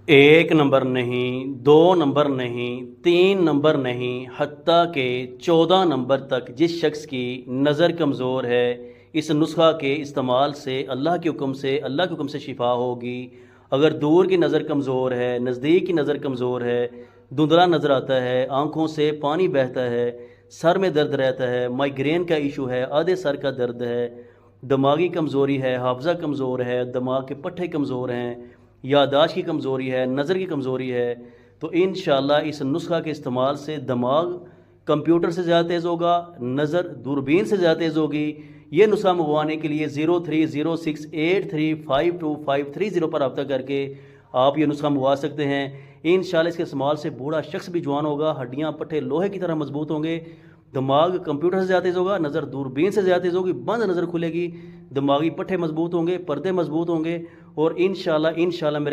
ایک نمبر نہیں، دو نمبر نہیں، تین نمبر نہیں، حتیٰ کہ 14 نمبر تک جس شخص کی نظر کمزور ہے، اس نسخہ کے استعمال سے اللہ کے حکم سے شفا ہوگی۔ اگر دور کی نظر کمزور ہے، نزدیک کی نظر کمزور ہے، دھندلا نظر آتا ہے، آنکھوں سے پانی بہتا ہے، سر میں درد رہتا ہے، مائیگرین کا ایشو ہے، آدھے سر کا درد ہے، دماغی کمزوری ہے، حافظہ کمزور ہے، دماغ کے پٹھے کمزور ہیں، یادداشت کی کمزوری ہے، نظر کی کمزوری ہے، تو انشاءاللہ اس نسخہ کے استعمال سے دماغ کمپیوٹر سے زیادہ تیز ہوگا، نظر دوربین سے زیادہ تیز ہوگی۔ یہ نسخہ منگوانے کے لیے 0306835250 پر رابطہ کر کے آپ یہ نسخہ منگوا سکتے ہیں۔ انشاءاللہ اس کے استعمال سے بوڑھا شخص بھی جوان ہوگا، ہڈیاں پٹھے لوہے کی طرح مضبوط ہوں گے، دماغ کمپیوٹر سے زیادہ تیز ہوگا، نظر دوربین سے زیادہ تیز ہوگی، بند نظر کھلے گی، دماغی پٹھے مضبوط ہوں گے، پردے مضبوط ہوں گے، اور انشاءاللہ میرے